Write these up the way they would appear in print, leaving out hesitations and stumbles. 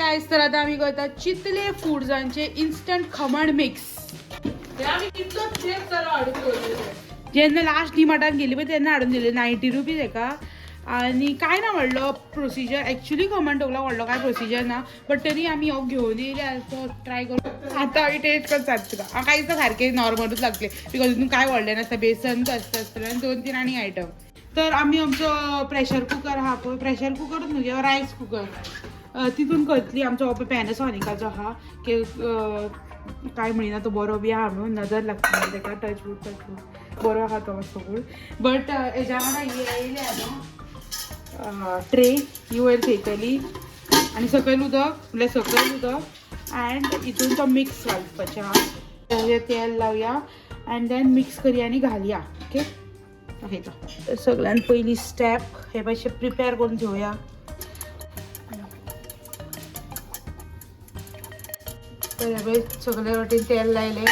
Guys तर आता आम्ही करतात चितले फूड्सांचे इन्स्टंट खमण मिक्स. जेन्ना लास्ट डिमार्टान गेली पळय तेन्ना हाडून दिले 90 रुपीज एका. आणि काय ना व्हडलो प्रोसिजर एक्चुअली खमण टोकला व्हडलो काय प्रोसिजर ना बट तरी आमी हो घेवन येयले तो ट्राय करून आता आमी टेस्ट करतात तुका. म्हाका दिसता सारके नॉर्मलूच लागले बिकॉज तितून काय व्हडलें नासता बेसन आसता आनी 2-3 आनी आयटम. तर आमी आमचो प्रेशर कुकर आहा पळय प्रेशर कुकरूच न्हू किंवा रायस कुकर तितून करतली. आमचो हो पळय पॅनासॉनिकाचो आहा की काय म्हणिना तो बरो बी आहा म्हणून नजर लागता ताका टचवूड बरो आहा तो सगळो. बट हेज्या वांगडा येयले न्हू ट्रे ही वयर थेयतली आनी सकयल उदक म्हणल्यार सकयल उदक अँड हितून तो मिक्स घालपाचें आहा. तेल लावया अँड देन मिक्स करया आनी घालया. ओके तर सगळ्यान पयली स्टेप हे मातशें प्रिपेर करून घेवया. तर हे पळय सगळे वाटेन तेल लायलें.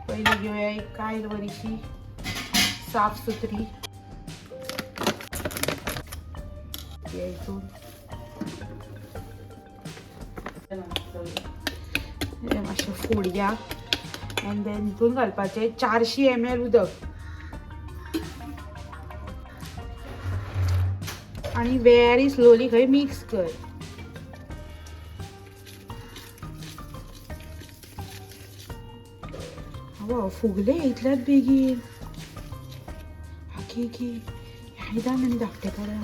पयली घेवया एक कायल बरीशी साफ सुथरी हितून मातशें फोडया अँड देन हितून घालपाचें 400 ml उदक आनी वेरी स्लोली खंय मिक्स कर. फुगले इतल्यात बेगीन की आयदान आनी धाकटे काडा.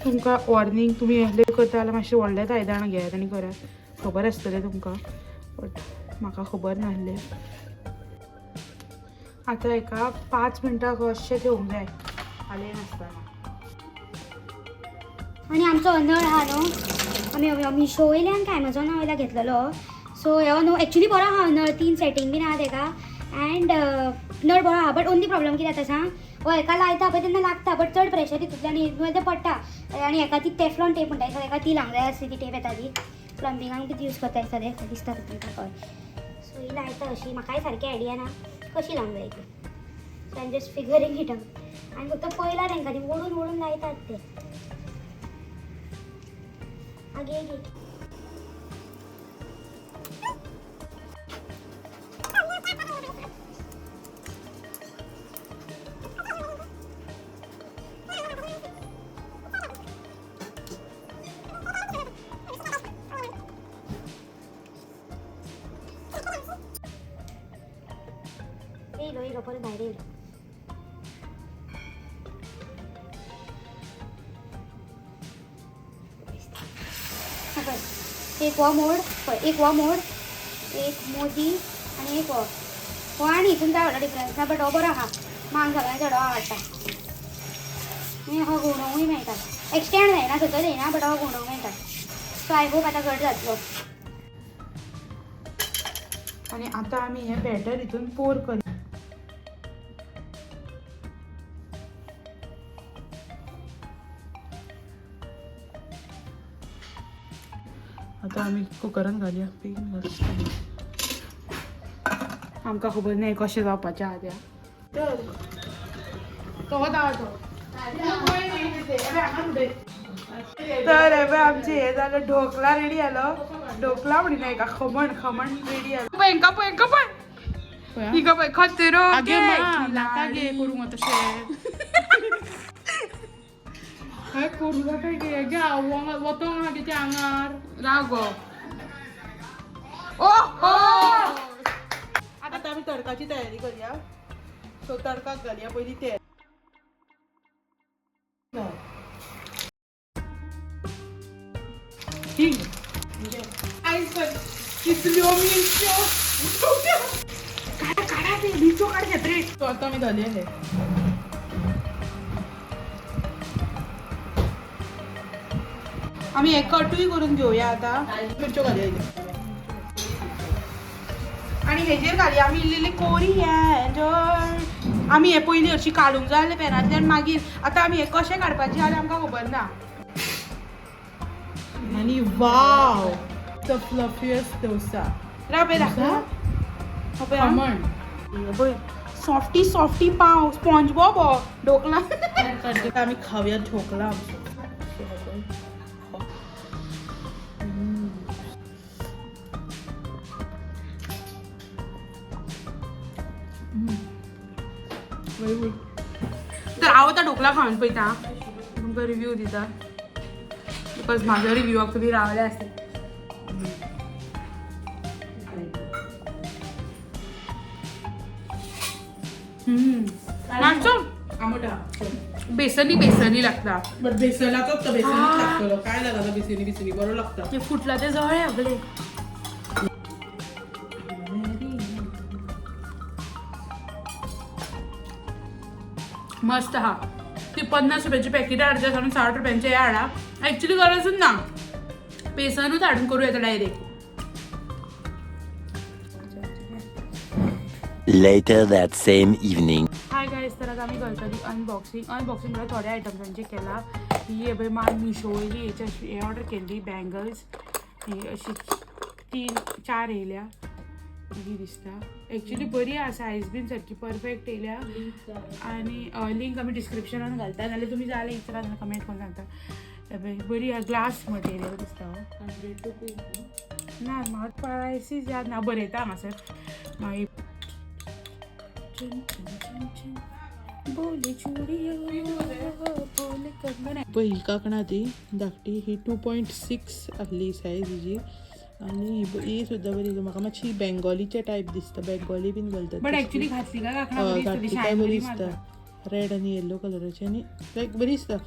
तुमकां वॉर्निंग तुमी हें करता जाल्यार मातशें व्हडलेंच आयदनां घेयात आनी करात. खबर आसतलें तुमकां बट म्हाका खबर नासलें. आतां हेका 5 मिनटां कशें ठेवूंक जाय हालें नासतना. आणि आमचो नळ हा न्हू आमी मिशो वयल्यान काय एमेझॉना वयल्यान घेतलेलो. सो हो न्हू एक्चुली बरो आहा नळ 3 सेटींग बीन आहा तेका अँड नळ बरो आहा. बट ओन्ली प्रॉब्लम कितें जाता सांग हो हेका लायता पळय तेन्ना लागता बट चड प्रेशर तितूंतल्यान तें पडटा आनी हेका ती टेफ्लॉन टेप म्हणटा सो हेका ती लावंक जाय आसली ती टेप येता ती प्लंबिंगाक कितें यूज करता दिसता तें दिसता तुमकां हय. सो ही लायता अशी म्हाकाय सारकी आयडिया ना कशी लावंक जाय ती. So I am just figuring it out आनी फक्त पयला तेंकां ती ओडून लायतात ते आगे येलो परत भायर येयलो. एक वो मोड एक मोदी आणि एक हो आणि हितून काय व्हडलो डिफरन्स ना बट हो बरो आहा मांग सगळ्यां चड आवडटा आनी हो घुंवणोवूय मेळटा. एक्सटेंड जायना सकयल येयना बट हो घुंवणोवंक मेळटा. सो आय होप आतां घट जातलो. आणि आता आमी हें बॅटर हितून पोर करया. आता आमी कुकरान घालया बेगीन घालता. आमकां खबर ना कशें जावपाचें आहा त्या. तर तो तर हे पळय आमचें हें जालें ढोकला रेडी जालो. ढोकला म्हणिना हेका खमण रेडी जालो. हेंका पळय हिका पळय खतरो नाका गे करूंक तशें काय करूं नाका गे घ्या वतोंग आहा तेच्या आंगार राव गो. ओहो आतां आमी तडकाची तयारी करया. सो तडकाक घालया पयलीं तेल. कितल्यो मिरच्यो काढा ते मिरच्यो काढ सेपरेट. तो आतां आमी घालया आमी हे कटूय करून घेवया. आतां मिरच्यो घालया आनी हेजेर घालया आमी इल्ली कोरिएंडर. आमी हे पयलीं हरशीं काडूंक जाय आसलें पॅनांतल्यान मागीर. आतां आमी हे कशें काडपाचें जाल्यार आमकां खबर ना. आनी वाव द फ्लफियस्ट डोसा. राव पळय दाखय सॉफ्टी सॉफ्टी पाव स्पॉन्ज बॉब ढोकला आम्ही खाऊया ढोकला तर हांव आतां ढोकला खावन पळयता तुमकां रिव्यू दिता बिकॉज म्हाजो रिव्यूआक तुमी रावले आसता मातसो बेसनी लागता बट बेसनाचोच तो बेसनीच लागतलो काय लागता बेसनी बरो लागता ते फुटला ते जळे आपले मस्त हा ती 50 रुपयाची पॅकेट हाडच्या आणि 60 रुपयांचे हे हाडा ऍक्च्युली गरजच ना बेसनूच हाडून करू येता direct Later that same evening. Hi guys तर आज आम्ही करतली अनबॉक्सिंग म्हणल्यार थोड्या आयटम्सांची केला ही हे पळय माय मिशो वयली हे ऑर्डर केल्ली बँगल्स ही अशी 3-4 येयल्या ही दिसता एक्चुअली बरी आसा सायज बीन सारकी परफेक्ट येयल्या आनी लिंक आमी डिस्क्रिप्शनान घालता नाल्यार तुमी जाय जाल्यार इतरा कमेंट करून सांगता बरी ग्लास मटेरियल दिसता 100 रुपीज ना म्हाका प्रायसीस याद ना बरयता हांगासर मागीर पळय ही कांकणा ती धाकटी ही 2.6 आहली सायज हिजी आनी ही सुद्दां बरी म्हाका मातशी बेंगॉलीचे टायप दिसता बेंगॉली बीन घालतात बट एक्चुअली घातली का घातली काय बरी दिसता रेड आनी येल्लो कलराची आनी लायक बरी दिसता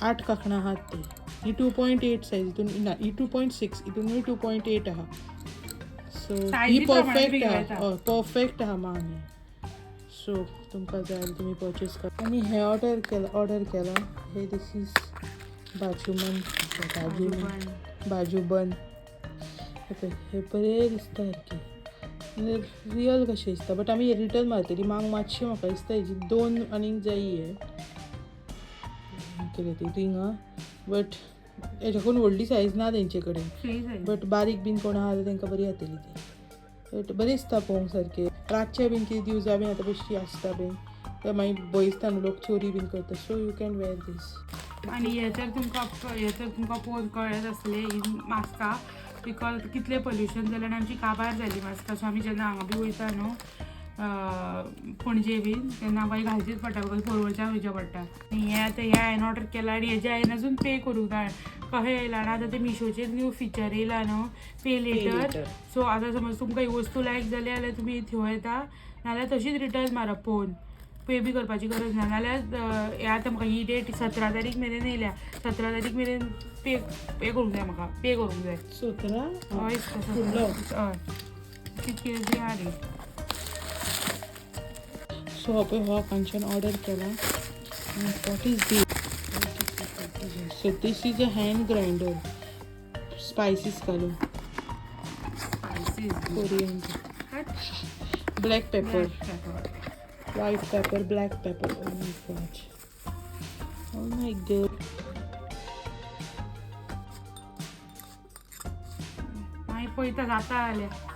8 कांकणा आहात ते ही 2.8 सायज हितून ना ही 2.6 हितूनूय 2.8 आहा सो ही परफेक्ट आहा मागणी सो तुमकां जाय तुमी परचेस कर आनी हे ऑर्डर केला हे दिस इज बाजूबन हे बरे दिसता सारके रियल कशें दिसता बट आमी रिटर्न मारतली मातशी म्हाका दिसता हेजी 2 आनीक जायी हे कितें ती रिंगां बट हेच्याकून व्हडली सायज ना तेंचे कडेन बट बारीक बीन कोण आहा जाल्यार तेंकां बरी जातली ती बट बरें दिसता पळोवंक सारकें रातचें बीन कितें दिवजां बीन आतां बेश्टी आसता बीन तर मागीर भंयसता न्हू लोक चोरी बीन करता सो यू कॅन वेअर दीस आनी हे तर तुमकां पळोवन कळत आसलें ही मास्का बिकॉज कितलें पोल्युशन जालें आनी आमची काबार जाली मास्का सो आमी जेन्ना हांगा बी वयता न्हू पणजे बीन तेन्ना मागीर घालचीच पडटा बिकॉज परवरच्यान वयचें पडटा आनी हे आतां हे हांवें ऑर्डर केला आनी हेजे हांवें अजून पे करूंक ना कशें येयला ना आतां ते मिशोचेर न्यू फिचर येयला न्हू पे लेटर सो आतां समज तुमकां ही वस्तू लायक जाली जाल्यार तुमी थंय येता नाल्यार तशीच रिटर्न मारप पळोवन पे बी करपाची गरज ना नाल्यार हे आतां म्हाका ही डेट 17 तारीख मेरेन येयल्या 17 तारीख मेरेन पे करूंक जाय म्हाका पे करूंक जाय 17 हय हय कितके बी हा डेट सो पळय हो कांचन ऑर्डर केला what is this so this is a hand grinder spices घालून Korean black pepper white pepper, black pepper. Oh my god. Oh my god. मागीर पळयता जाता जाल्यार